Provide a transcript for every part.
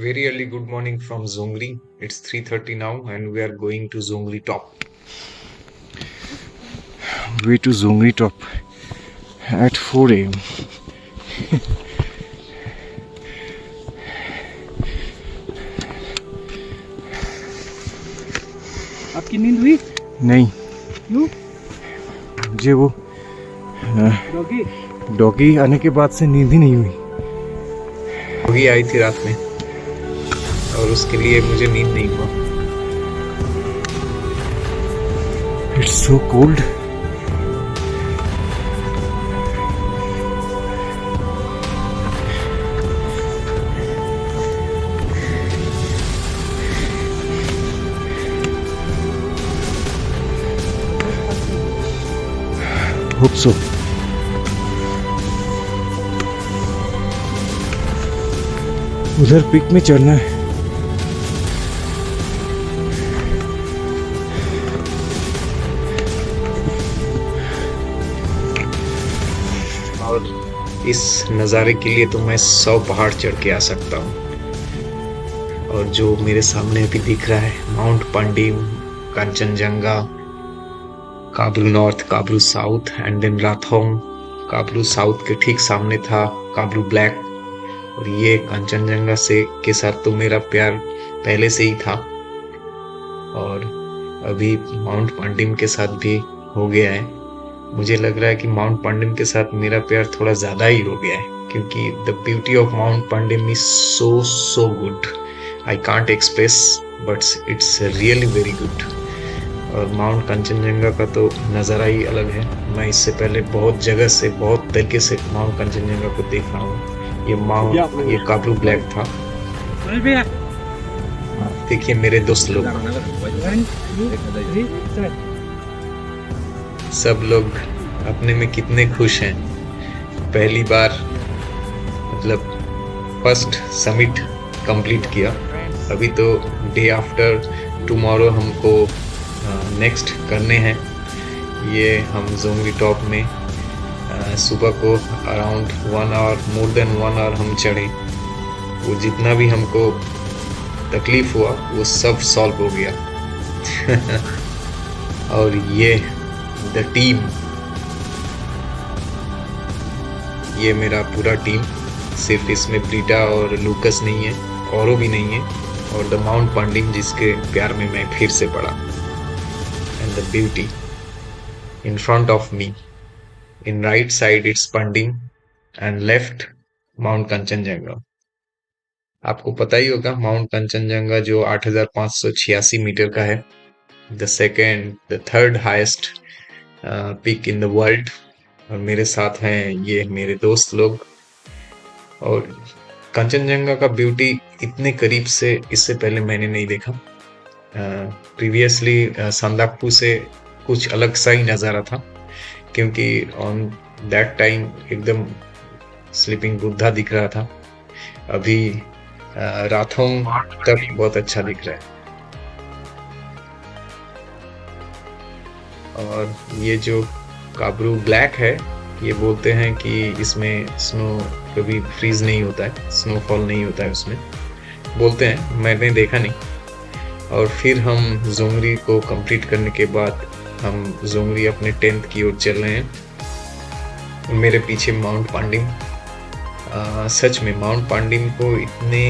very early good morning from Zongli. It's 3:30 now and we are going to Zongli top. Way to Zongli top at 4 a.m. आपकी नींद हुई? नहीं, क्यों? मुझे वो डॉगी डॉगी आने के बाद से नींद ही नहीं हुई। डॉगी आई थी रात में और उसके लिए मुझे नींद नहीं हुआ। It's so cold. Hope so. उधर पिक में चढ़ना है। और इस नज़ारे के लिए तो मैं 100 पहाड़ चढ़ के आ सकता हूँ। और जो मेरे सामने अभी दिख रहा है mount Pandim, Kanchenjunga, Kabru north, Kabru south and then Rathong. Kabru south के ठीक सामने था काब्रू ब्लैक। और ये कंचनजंगा से के साथ तो मेरा प्यार पहले से ही था और अभी माउंट पांडिम के साथ भी हो गया है। मुझे लग रहा है कि माउंट पांडिम के साथ मेरा प्यार थोड़ा ज़्यादा ही हो गया है क्योंकि the beauty of mount Pandim is so good. I can't express but it's really very good. और माउंट कंचनजंगा का तो नज़ारा ही अलग है। मैं इससे पहले बहुत जगह से बहुत तरीके से माउंट कंचनजंगा को देख रहा हूँ। ये काब्रू ब्लैक था। देखिए मेरे दोस्त लोग, सब लोग अपने में कितने खुश हैं। पहली बार मतलब फर्स्ट समिट कंप्लीट किया। अभी तो डे आफ्टर टुमारो हमको नेक्स्ट करने हैं। ये हम जोंगली टॉप में सुबह को around 1 hour, more than 1 hour हम चढ़े। वो जितना भी हमको तकलीफ हुआ वो सब सॉल्व हो गया। और ये द टीम, ये मेरा पूरा टीम, सिर्फ इसमें ब्रीटा और लूकस नहीं है, औरों भी नहीं है। और द माउंट पांडिम जिसके प्यार में मैं फिर से पड़ा। And the beauty in front of me, in right side it's Pandim and left mount Kanchenjunga. आपको पता ही होगा माउंट कंचनजंगा जो 8,586 मीटर का है, the third highest peak in the world. और मेरे साथ हैं ये मेरे दोस्त लोग। और कंचनजंगा का ब्यूटी इतने करीब से इससे पहले मैंने नहीं देखा। प्रीवियसली संदाकपू से कुछ अलग सा ही नज़ारा था क्योंकि ऑन दैट टाइम एकदम स्लीपिंग बुद्धा दिख रहा था। अभी राथोंग तक बहुत अच्छा दिख रहा है। और ये जो काब्रू ब्लैक है, ये बोलते हैं कि इसमें स्नो कभी फ्रीज नहीं होता है, स्नोफॉल नहीं होता है उसमें, बोलते हैं, मैंने देखा नहीं। और फिर हम जोंगली को कंप्लीट करने के बाद हम जोंगली अपने 10th की ओर चल रहे हैं। मेरे पीछे माउंट पांडिम। सच में माउंट पांडिम को इतने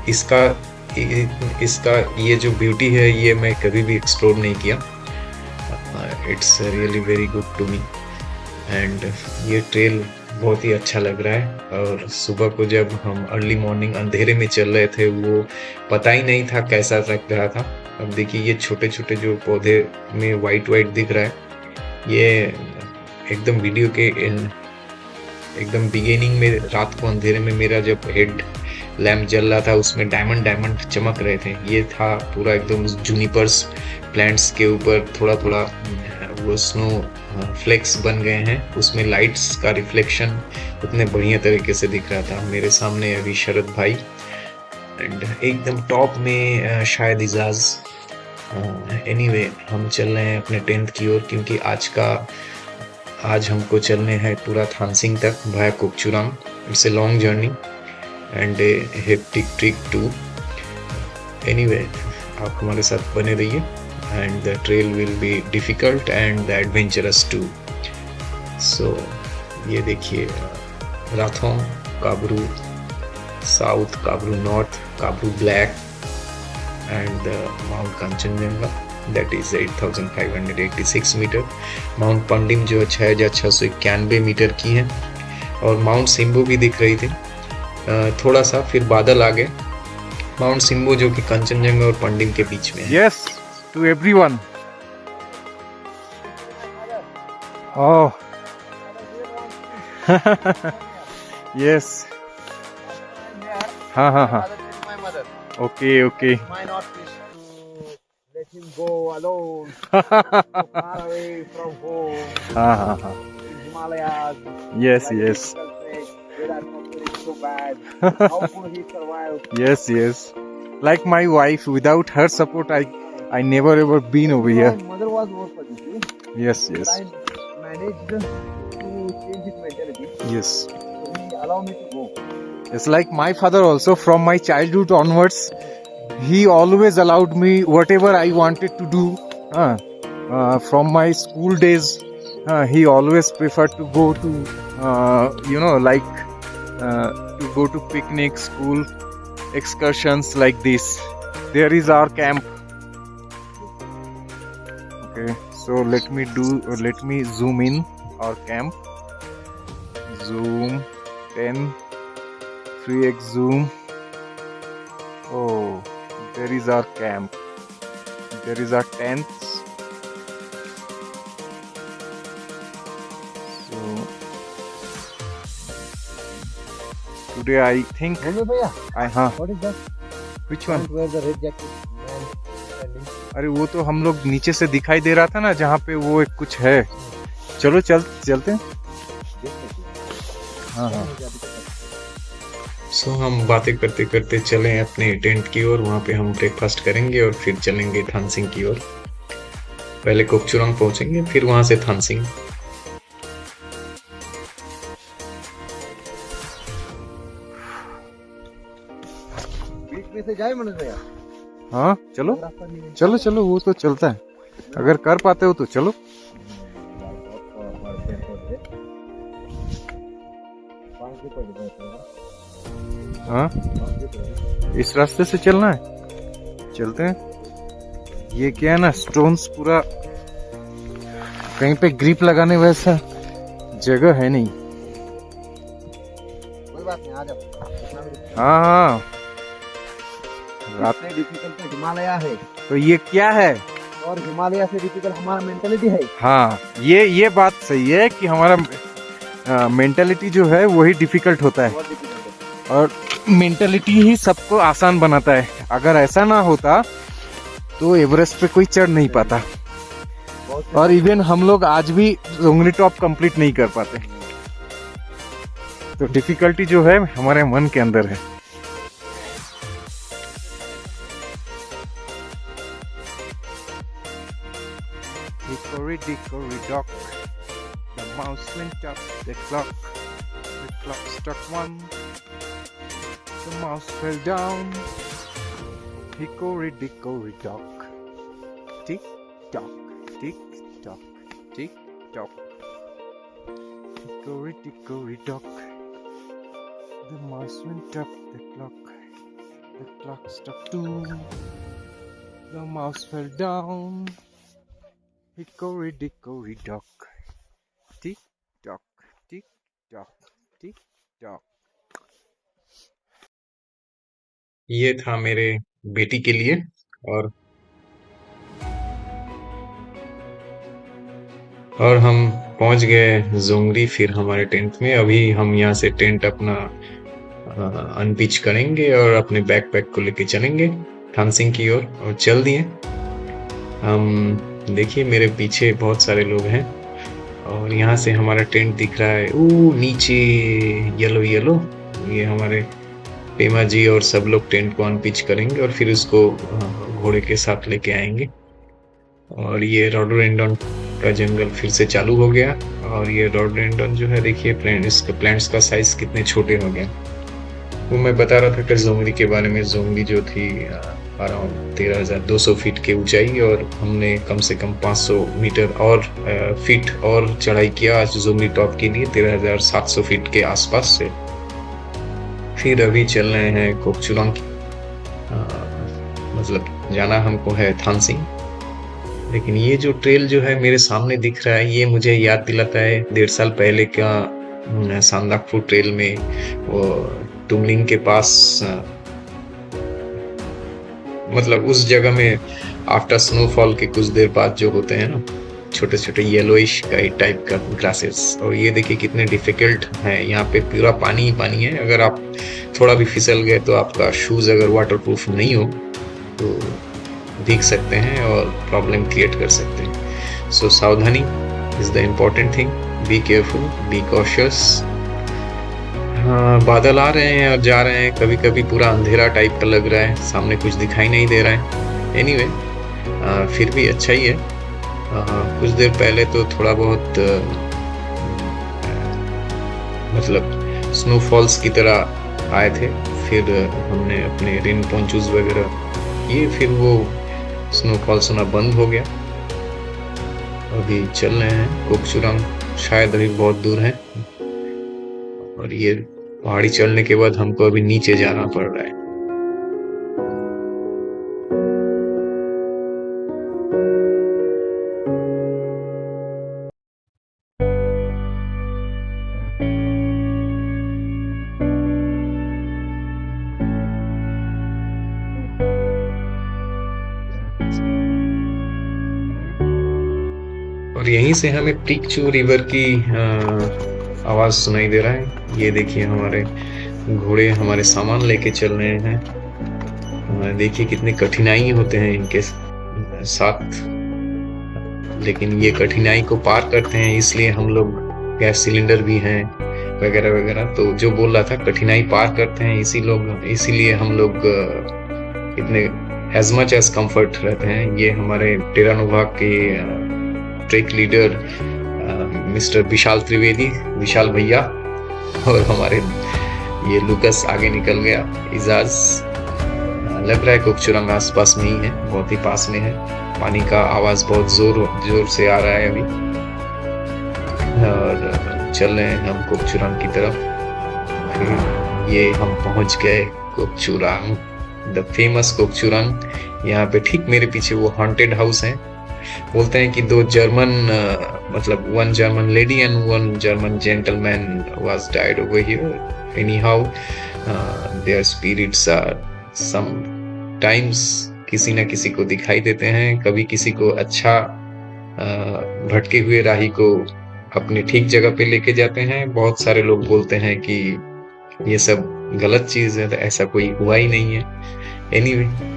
इसका ये जो ब्यूटी है ये मैं कभी भी एक्सप्लोर नहीं किया। It's really very good to me. And ये ट्रेल बहुत ही अच्छा लग रहा है। और सुबह को जब हम अर्ली मॉर्निंग अंधेरे में चल रहे थे वो पता ही नहीं था कैसा लग रहा था। अब देखिए ये छोटे छोटे जो पौधे में वाइट दिख रहा है, ये एकदम वीडियो के एकदम बिगिनिंग में रात को अंधेरे में मेरा जब हेड लैम्प जल रहा था उसमें डायमंड चमक रहे थे। ये था पूरा एकदम जूनिपर्स प्लांट्स के ऊपर थोड़ा थोड़ा वो स्नो फ्लेक्स बन गए हैं, उसमें लाइट्स का रिफ्लेक्शन उतने बढ़िया तरीके से दिख रहा था। मेरे सामने अभी शरद भाई एंड एकदम टॉप में शायद इजाज। एनीवे हम चल रहे हैं अपने 10th की ओर क्योंकि आज हमको चलने हैं पूरा थानसिंग तक भाया Kokchurang. It's a long journey and a hectic trek too. Anyway, आप हमारे साथ बने रहिए and the trail will be difficult and the adventurous too. So ये देखिए, Rathong, Kabru south, Kabru north, Kabru black and mount Kanchenjunga that is 8586 metre. Mount Pandim जो 6691 मीटर की है, और माउंट सिम्बू भी दिख रही थी थोड़ा सा, फिर बादल आ गए। माउंट सिम्बू जो कि कंचनजंगा और पंडिम के बीच में है। Yes, to everyone. Oh. Yes. हाँ हाँ हाँ. My mother. Okay, okay. My not wish to let him go alone, so far away from home, हाँ हाँ हाँ. in Himalayas. Yes, like yes. people say, where our culture is so bad. How could he survive? Yes, yes. Like my wife, without her support, I never ever been over here. My mother was more positive. Yes, yes, But I managed to change his mentality. yes. So he allowed me to go. It's like my father also. From my childhood onwards, he always allowed me whatever I wanted to do. From my school days, he always preferred to go to, to go to picnic, school excursions like this. There is our camp. Okay, so let me zoom in our camp. Zoom 10. 3x zoom. Oh, there is our camp. There is our tents. So today I think Hello, Bhaiya. What is that? which one? Don't wear the red jacket. Man standing. अरे वो तो हम लोग नीचे से दिखाई दे रहा था ना, जहाँ पे वो एक कुछ है। चलो चलते हैं। हाँ हाँ। सो हम बातें करते करते चले अपने टेंट की ओर। वहाँ पे हम ब्रेकफास्ट करेंगे और फिर चलेंगे थानसिंग की ओर। पहले कोकचुरंग पहुंचेंगे, फिर वहाँ से थानसिंग। बीच में से जाए मनोज भैया? हाँ चलो रास्ता नहीं है। चलो वो तो चलता है, अगर कर पाते हो तो चलो। हाँ इस रास्ते से चलना है, चलते हैं। ये क्या है ना, स्टोन्स पूरा, कहीं पे ग्रिप लगाने वैसा जगह है नहीं। कोई बात नहीं, आ जाओ। हाँ रात रात डिफिकल्ट तो हिमालय है, तो ये क्या है? और हिमालय से डिफिकल्ट हमारा मेंटेलिटी है। हाँ ये बात सही है कि हमारा मेंटेलिटी जो है वही डिफिकल्ट होता है, बहुत डिफिकल्ट है। और मेंटेलिटी ही सबको आसान बनाता है। अगर ऐसा ना होता तो एवरेस्ट पे कोई चढ़ नहीं पाता, और इवन हम लोग आज भी जोंगली टॉप कंप्लीट नहीं कर पाते। तो डिफिकल्टी जो है हमारे मन के अंदर है। Hickory dock, the mouse went up the clock struck one, the mouse fell down. Hickory dock, tick tock, tick tock, tick tock. Hickory dock, the mouse went up the clock struck two, the mouse fell down. Hickory dock, tick tock, tick tock, tick tock. ये था मेरे बेटी के लिए। और हम पहुंच गए जोंगली, फिर हमारे टेंट में। अभी हम यहाँ से टेंट अपना अनपिच करेंगे और अपने बैकपैक को लेके चलेंगे थानसिंग की ओर, और चल दिए हम। देखिए मेरे पीछे बहुत सारे लोग हैं, और यहाँ से हमारा टेंट दिख रहा है। नीचे येलो ये हमारे पेमा जी और सब लोग टेंट को अनपिच करेंगे और फिर उसको घोड़े के साथ लेके आएंगे। और ये रोडोडेंड्रॉन का जंगल फिर से चालू हो गया, और ये रोडोडेंड्रॉन जो है देखिए, प्लांट्स का साइज कितने छोटे हो गए। वो मैं बता रहा था कि जोंगली के बारे में। जोंगली जो थी अराउंड 13,200 फीट की ऊंचाई, और हमने कम से कम 500 मीटर और फीट और चढ़ाई किया आज जोंगली टॉप के लिए 13,700 फीट के आसपास से। फिर अभी चल रहे हैं कोकचुलांग की, मतलब जाना हमको है थानसिंग। लेकिन ये जो ट्रेल जो है मेरे सामने दिख रहा है, ये मुझे याद दिलाता है 1.5 साल पहले का सांदाकफू ट्रेल में वो टुमलिंग के पास, मतलब उस जगह में आफ्टर स्नोफॉल के कुछ देर बाद जो होते हैं ना छोटे छोटे येलोइश टाइप का ग्रासेस। और ये देखिए कितने डिफिकल्ट है, यहाँ पे पूरा पानी ही पानी है। अगर आप थोड़ा भी फिसल गए तो आपका शूज अगर वाटरप्रूफ नहीं हो तो भीग सकते हैं और प्रॉब्लम क्रिएट कर सकते हैं। सो सावधानी is the important thing. Be careful, be cautious. बादल आ रहे हैं और जा रहे हैं, कभी कभी पूरा अंधेरा टाइप का लग रहा है, सामने कुछ दिखाई नहीं दे रहा है। एनीवे फिर भी अच्छा ही है। कुछ देर पहले तो थोड़ा बहुत मतलब स्नोफॉल्स की तरह आए थे, फिर हमने अपने रेन पोंचूज वगैरह किए, फिर वो स्नोफॉल्स होना बंद हो गया। अभी चल रहे हैं कोकचुरांग, शायद अभी बहुत दूर है, और ये पहाड़ी चढ़ने के बाद हमको अभी नीचे जाना पड़ रहा है। और यहीं से हमें प्रिकचू रिवर की आवाज सुनाई दे रहा है। ये देखिए हमारे घोड़े हमारे सामान लेके चल रहे हैं। देखिए कितनी कठिनाई होते हैं इनके साथ, लेकिन ये कठिनाई को पार करते हैं, इसलिए हम लोग गैस सिलेंडर भी हैं वगैरह वगैरह। तो जो बोल रहा था कठिनाई पार करते हैं, इसीलिए हम लोग इतने एज मच एज कंफर्ट रहते हैं। ये हमारे टेरा नोवा के ट्रेक लीडर मिस्टर विशाल त्रिवेदी, विशाल भैया, और हमारे ये लुकस आगे निकल गया, इजाज। लग रहा है कोकचुरांग आसपास में ही है, बहुत ही पास में है। पानी का आवाज बहुत जोर से आ रहा है अभी, और चल रहे हैं हम कोकचुरांग की तरफ। फिर ये हम पहुंच गए कोकचुरांग, द फेमस कोकचुरांग। यहाँ पे ठीक मेरे पीछे वो हॉन्टेड हाउस है। बोलते हैं कि दो जर्मन मतलब one German lady and one German gentleman was died over here. Anyhow there spirits are sometimes किसी न किसी को दिखाई देते हैं, कभी किसी को अच्छा भटके हुए राही को अपने ठीक जगह पे लेके जाते हैं। बहुत सारे लोग बोलते हैं कि ये सब गलत चीज है, तो ऐसा कोई हुआ ही नहीं है। एनीवे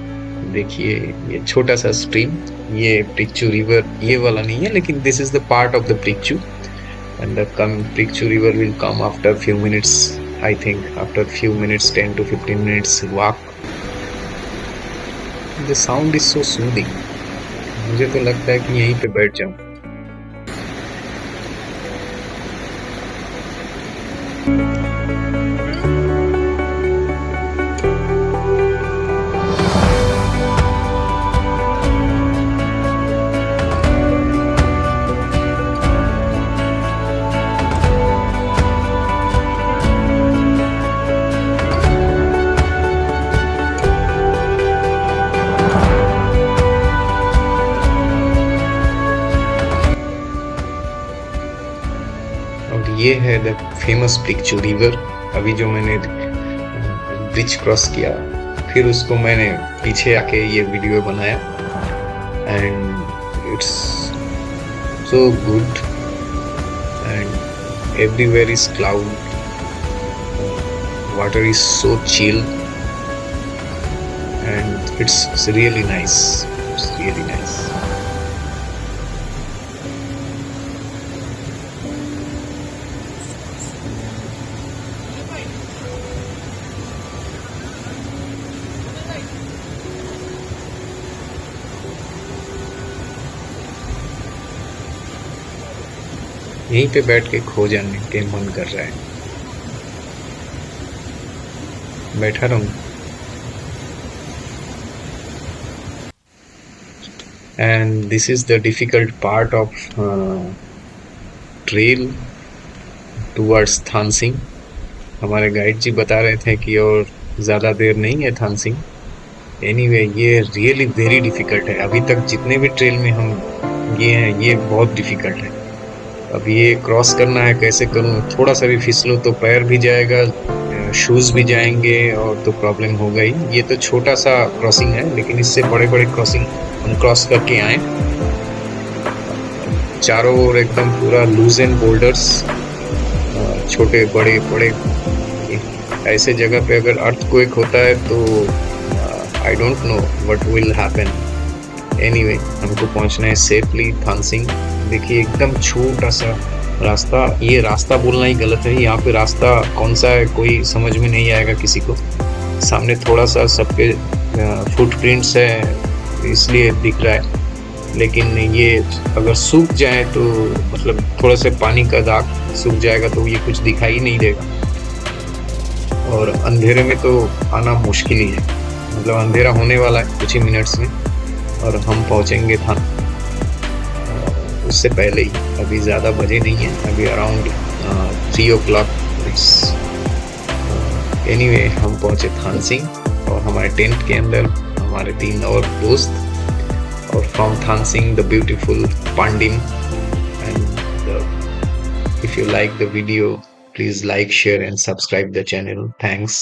देखिए ये छोटा सा स्ट्रीम, ये प्रिकचू रिवर ये वाला नहीं है, लेकिन this is the part of the Prekchu, and the Prekchu river will come after few minutes, I think after few minutes, 10 to 15 minutes walk. The sound is so soothing. मुझे तो लगता है कि यहीं पे बैठ जाऊं। ये है द फेमस प्रिकचू रिवर। अभी जो मैंने ब्रिज क्रॉस किया, फिर उसको मैंने पीछे आके ये वीडियो बनाया, and it's so good, and everywhere is cloud, water is so chill, and it's really nice, it's really nice. यहीं पे बैठ के खो जाने के मन कर रहा है। बैठा रहूं। And this is the difficult part of trail towards Thansing. हमारे गाइड जी बता रहे थे कि और ज़्यादा देर नहीं है थानसिंग। एनीवे ये रियली वेरी डिफिकल्ट है। अभी तक जितने भी ट्रेल में हम गए हैं ये बहुत डिफिकल्ट है। अब ये क्रॉस करना है, कैसे करूं? थोड़ा सा भी फिसलो तो पैर भी जाएगा, शूज़ भी जाएंगे और तो प्रॉब्लम होगा ही। ये तो छोटा सा क्रॉसिंग है, लेकिन इससे बड़े बड़े क्रॉसिंग हम क्रॉस करके आए। चारों ओर एकदम पूरा लूज एंड बोल्डर्स, छोटे बड़े बड़े। ऐसे जगह पे अगर अर्थक्वेक होता है तो I don't know what will happen. Anyway हमको पहुंचना है सेफली थानसिंग। देखिए एकदम छोटा सा रास्ता, ये रास्ता बोलना ही गलत है। यहाँ पे रास्ता कौन सा है कोई समझ में नहीं आएगा किसी को। सामने थोड़ा सा सबके फुटप्रिंट्स है इसलिए दिख रहा है, लेकिन ये अगर सूख जाए तो मतलब थोड़ा सा पानी का दाग सूख जाएगा तो ये कुछ दिखाई नहीं देगा। और अंधेरे में तो आना मुश्किल ही है, मतलब अंधेरा होने वाला है कुछ ही मिनट्स में और हम पहुंचेंगे थाना उससे पहले ही। अभी ज़्यादा बजे नहीं है, अभी अराउंड 3 o'clock। एनीवे हम पहुंचे थानसिंग और हमारे टेंट के अंदर हमारे 3 और दोस्त, और from Thansing the beautiful Pandim. And if you like the video, please like, share and subscribe the channel. Thanks.